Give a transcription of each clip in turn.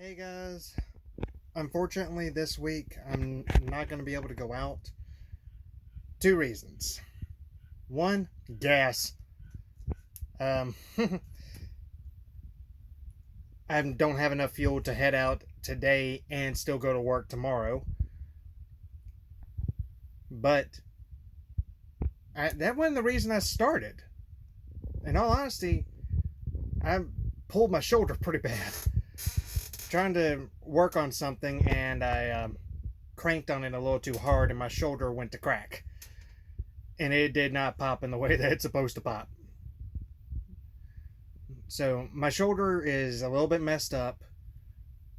Hey guys, unfortunately this week I'm not going to be able to go out. Two reasons. One, gas. Um, I don't have enough fuel to head out today and still go to work tomorrow. But that wasn't the reason I started. In all honesty, I pulled my shoulder pretty bad trying to work on something, and I cranked on it a little too hard and my shoulder went to crack. And it did not pop in the way that it's supposed to pop. So my shoulder is a little bit messed up.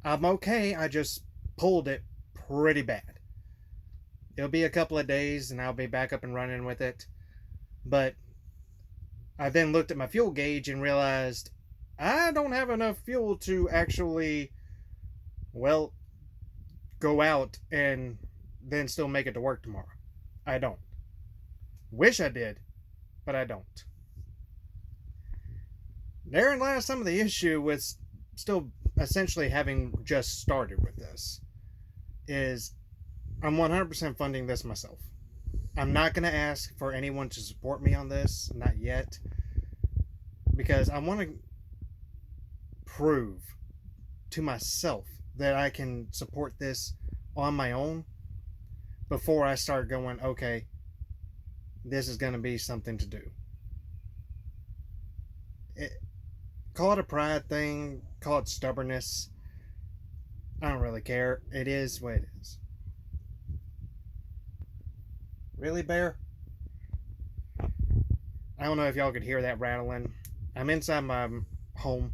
I'm okay. I just pulled it pretty bad. It'll be a couple of days and I'll be back up and running with it. But I then looked at my fuel gauge and realized I don't have enough fuel to actually, well, go out and then still make it to work tomorrow. I don't. Wish I did, but I don't. Therein lies some of the issue with still essentially having just started with this. Is I'm 100% funding this myself. I'm not going to ask for anyone to support me on this, not yet, because I want to prove to myself that I can support this on my own before I start going, okay, this is going to be something to do. Call it a pride thing, call it stubbornness. I don't really care. It is what it is. Really, Bear? I don't know if y'all could hear that rattling. I'm inside my home,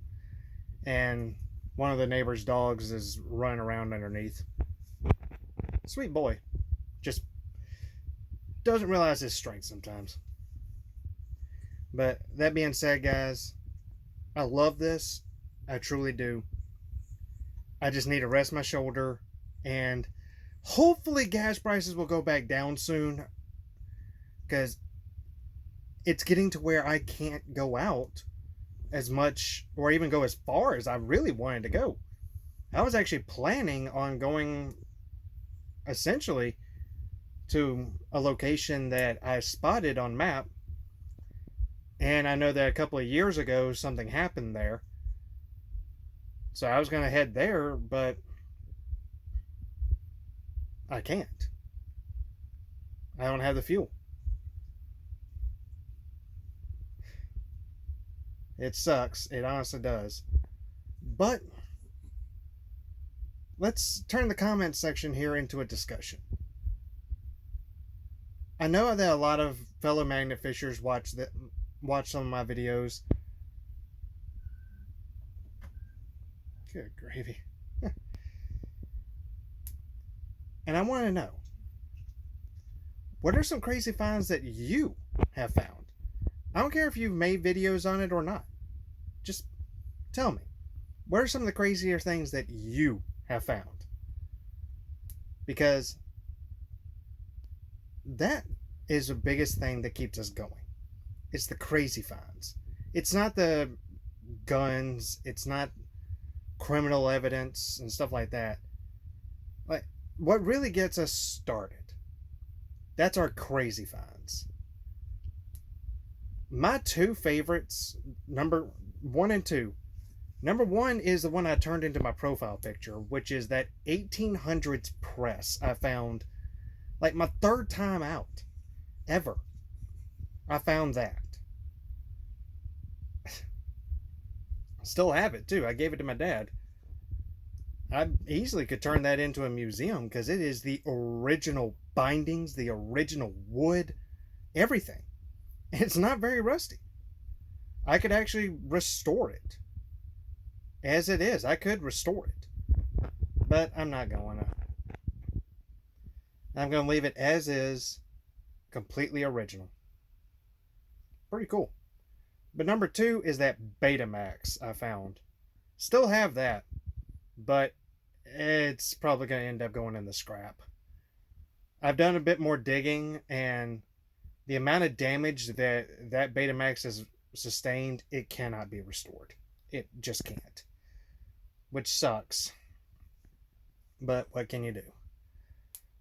and one of the neighbor's dogs is running around underneath. Sweet boy. Just doesn't realize his strength sometimes. But that being said, guys, I love this. I truly do. I just need to rest my shoulder, and hopefully gas prices will go back down soon, because it's getting to where I can't go out as much or even go as far as I really wanted to go. I was actually planning on going essentially to a location that I spotted on map, and I know that a couple of years ago something happened there. So I was going to head there, but I can't. I don't have the fuel. It sucks. It honestly does. But let's turn the comment section here into a discussion. I know that a lot of fellow magnet fishers watch some of my videos. Good gravy. And I want to know, what are some crazy finds that you have found? I don't care if you've made videos on it or not. Just tell me, what are some of the crazier things that you have found? Because that is the biggest thing that keeps us going. It's the crazy finds. It's not the guns. It's not criminal evidence and stuff like that. Like, what really gets us started, that's our crazy finds. My two favorites, number one and two. Number one is the one I turned into my profile picture, which is that 1800s press I found like my third time out ever. I found that. Still have it too. I gave it to my dad. I easily could turn that into a museum because it is the original bindings, the original wood, everything. It's not very rusty. I could actually restore it as it is. I could restore it, but I'm not going to. I'm going to leave it as is, completely original. Pretty cool. But number two is that Betamax I found. Still have that, but it's probably going to end up going in the scrap. I've done a bit more digging, and the amount of damage that Betamax has sustained, it cannot be restored. It just can't. Which sucks. But what can you do?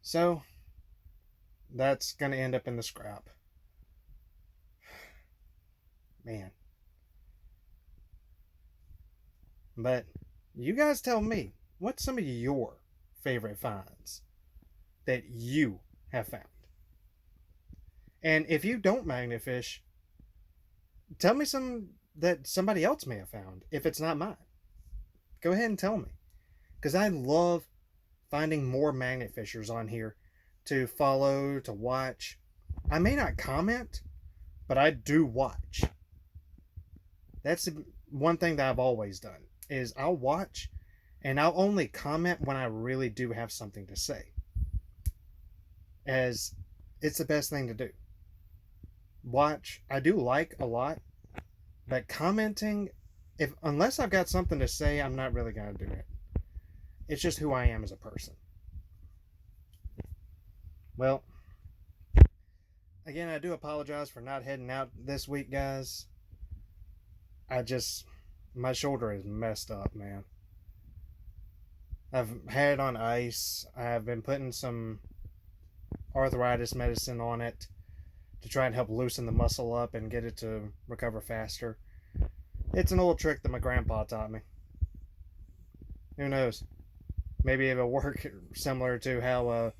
So that's going to end up in the scrap. Man. But you guys tell me, what's some of your favorite finds that you have found? And if you don't magnet fish, tell me some that somebody else may have found if it's not mine. Go ahead and tell me. Because I love finding more magnet fishers on here to follow, to watch. I may not comment, but I do watch. That's one thing that I've always done is I'll watch and I'll only comment when I really do have something to say. As it's the best thing to do. Watch, I do like a lot, but commenting, if unless I've got something to say, I'm not really going to do it. It's just who I am as a person. Well, again, I do apologize for not heading out this week, guys. My shoulder is messed up, man. I've had it on ice. I've been putting some arthritis medicine on it to try and help loosen the muscle up and get it to recover faster. It's an old trick that my grandpa taught me. Who knows? Maybe it'll work similar to how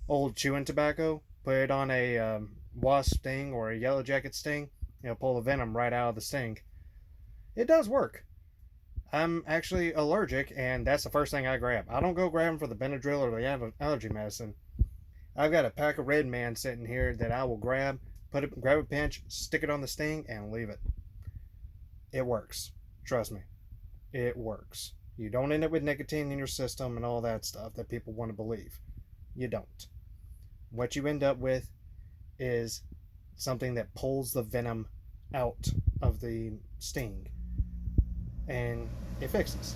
old chewing tobacco, put it on a wasp sting or a yellow jacket sting, pull the venom right out of the sting. It does work. I'm actually allergic, and that's the first thing I grab. I don't go grabbing for the Benadryl or the allergy medicine. I've got a pack of Red Man sitting here that I will grab a pinch, stick it on the sting, and leave it. It works. Trust me. It works. You don't end up with nicotine in your system and all that stuff that people want to believe. You don't. What you end up with is something that pulls the venom out of the sting. And it fixes.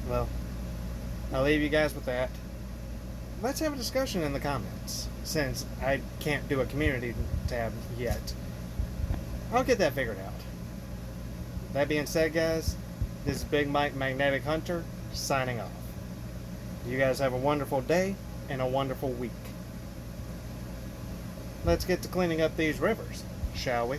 Well, I'll leave you guys with that. Let's have a discussion in the comments, since I can't do a community tab yet. I'll get that figured out. That being said, guys, this is Big Mike Magnetic Hunter, signing off. You guys have a wonderful day and a wonderful week. Let's get to cleaning up these rivers, shall we?